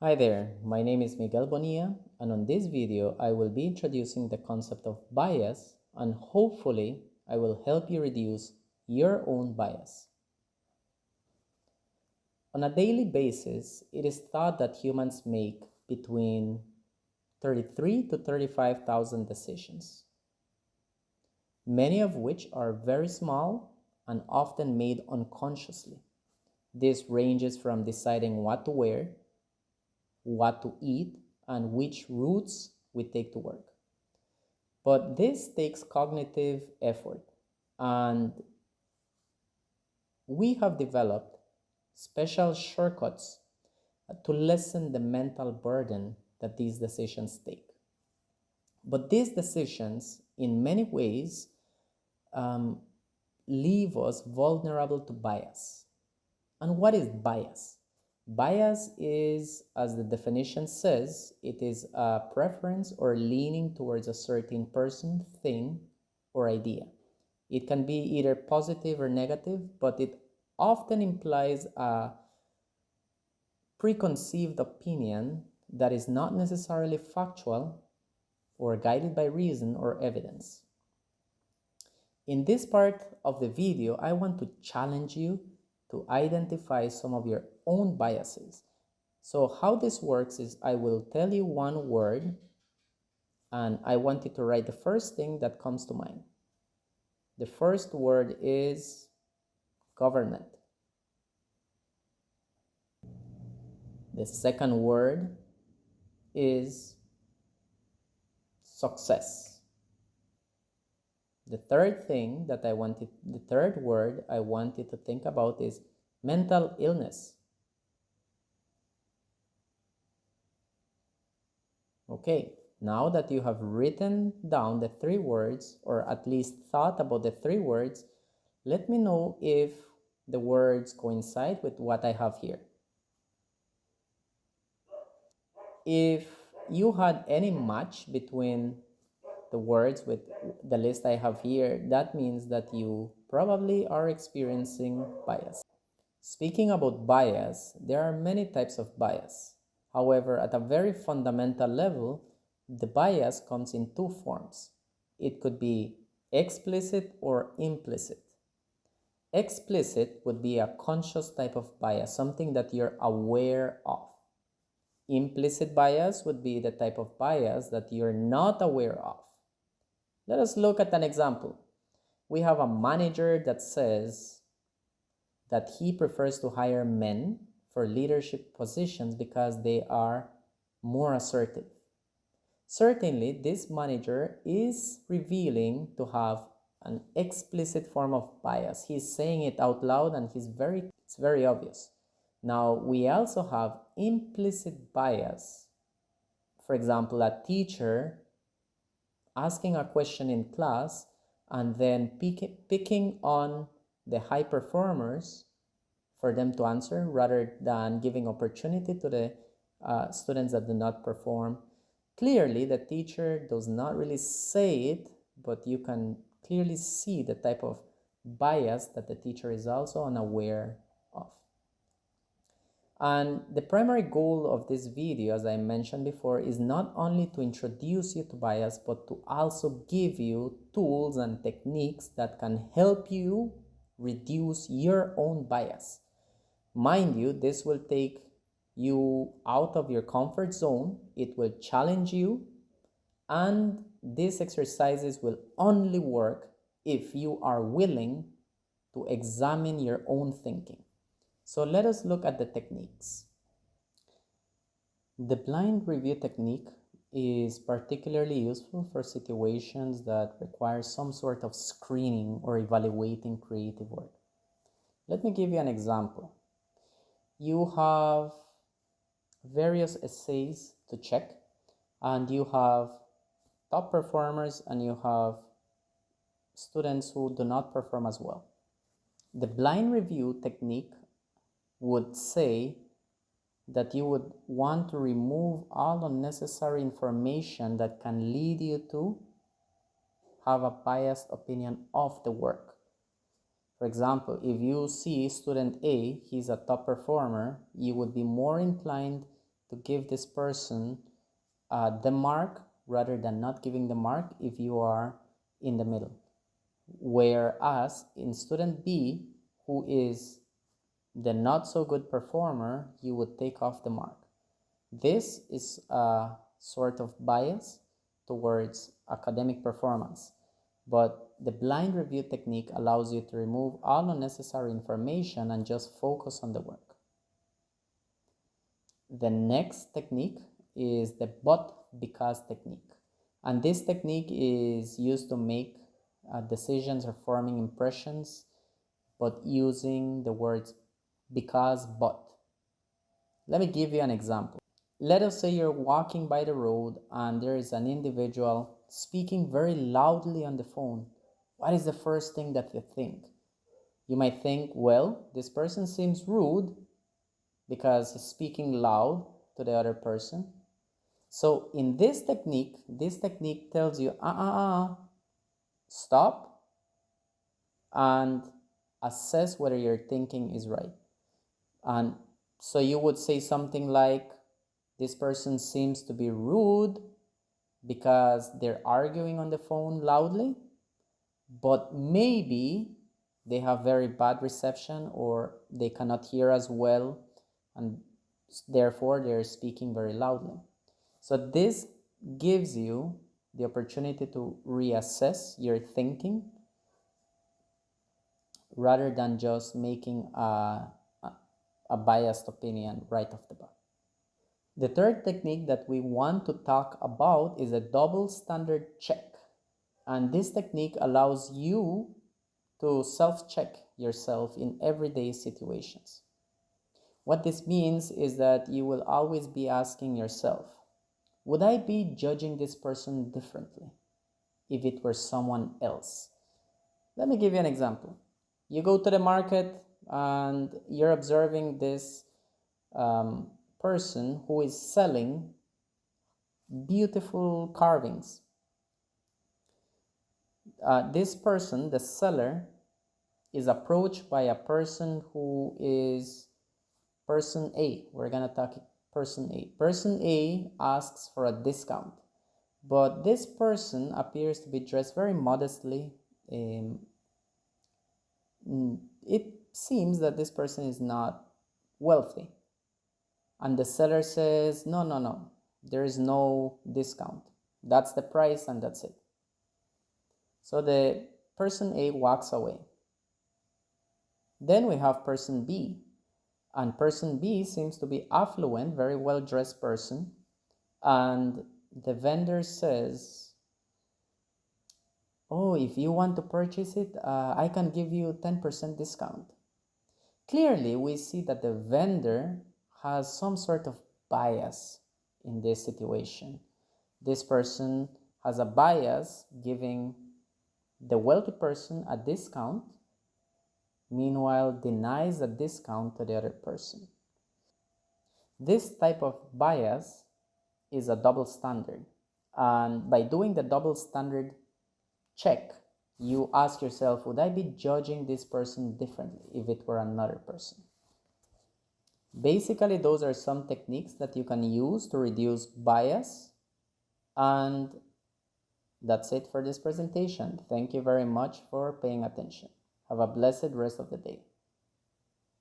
Hi there, my name is Miguel Bonilla, and on this video I will be introducing the concept of bias, and hopefully I will help you reduce your own bias. On a daily basis, it is thought that humans make between 33 to 35,000 decisions, many of which are very small and often made unconsciously. This ranges from deciding what to wear, what to eat, and which routes we take to work. But this takes cognitive effort, and we have developed special shortcuts to lessen the mental burden that these decisions take. But these decisions, in many ways, um, leave us vulnerable to bias. And what is bias? Bias is, as the definition says, it is a preference or leaning towards a certain person, thing, or idea. It can be either positive or negative, but it often implies a preconceived opinion that is not necessarily factual or guided by reason or evidence. In this part of the video, I want to challenge you to identify some of your own biases. So how this works is I will tell you one word and I want you to write the first thing that comes to mind. The first word is government. The second word is success. The third word I want you to think about is mental illness. Okay, now that you have written down the three words, or at least thought about the three words, let me know if the words coincide with what I have here. If you had any match between the words with the list I have here, that means that you probably are experiencing bias. Speaking about bias, there are many types of bias. However, at a very fundamental level, the bias comes in two forms. It could be explicit or implicit. Explicit would be a conscious type of bias, something that you're aware of. Implicit bias would be the type of bias that you're not aware of. Let us look at an example. We have a manager that says that he prefers to hire men for leadership positions because they are more assertive. Certainly, this manager is revealing to have an explicit form of bias. He's saying it out loud and it's very obvious. Now, we also have implicit bias. For example, a teacher asking a question in class and then picking on the high performers for them to answer rather than giving opportunity to the students that do not perform. Clearly, the teacher does not really say it, but you can clearly see the type of bias that the teacher is also unaware of. And the primary goal of this video, as I mentioned before, is not only to introduce you to bias, but to also give you tools and techniques that can help you reduce your own bias. Mind you, this will take you out of your comfort zone. It will challenge you, and these exercises will only work if you are willing to examine your own thinking. So let us look at the techniques. The blind review technique is particularly useful for situations that require some sort of screening or evaluating creative work. Let me give you an example. You have various essays to check, and you have top performers and you have students who do not perform as well. The blind review technique would say that you would want to remove all unnecessary information that can lead you to have a biased opinion of the work. For example, if you see student A, he's a top performer, you would be more inclined to give this person the mark rather than not giving the mark if you are in the middle. Whereas in student B, who is the not so good performer, you would take off the mark. This is a sort of bias towards academic performance, but the blind review technique allows you to remove all unnecessary information and just focus on the work. The next technique is the but because technique. And this technique is used to make decisions or forming impressions, but using the words because, but. Let me give you an example. Let us say you're walking by the road and there is an individual speaking very loudly on the phone. What is the first thing that you think? You might think, well, this person seems rude because he's speaking loud to the other person. So in this technique tells you, stop and assess whether your thinking is right. And so you would say something like, this person seems to be rude because they're arguing on the phone loudly, but maybe they have very bad reception or they cannot hear as well, and therefore they're speaking very loudly. So this gives you the opportunity to reassess your thinking rather than just making a biased opinion right off the bat. The third technique that we want to talk about is a double standard check. And this technique allows you to self-check yourself in everyday situations. What this means is that you will always be asking yourself, would I be judging this person differently if it were someone else? Let me give you an example. You go to the market and you're observing this person who is selling beautiful carvings. This person, the seller, is approached by a person who is person A. We're gonna talk person A. Person A asks for a discount, but this person appears to be dressed very modestly. It seems that this person is not wealthy. And the seller says, no, no, no, there is no discount. That's the price and that's it. So the person A walks away. Then we have person B. And person B seems to be affluent, very well-dressed person. And the vendor says, oh, if you want to purchase it, I can give you 10% discount. Clearly, we see that the vendor has some sort of bias in this situation. This person has a bias giving the wealthy person a discount, meanwhile denies a discount to the other person. This type of bias is a double standard. And by doing the double standard check, you ask yourself, would I be judging this person differently if it were another person? Basically, those are some techniques that you can use to reduce bias. And that's it for this presentation. Thank you very much for paying attention. Have a blessed rest of the day.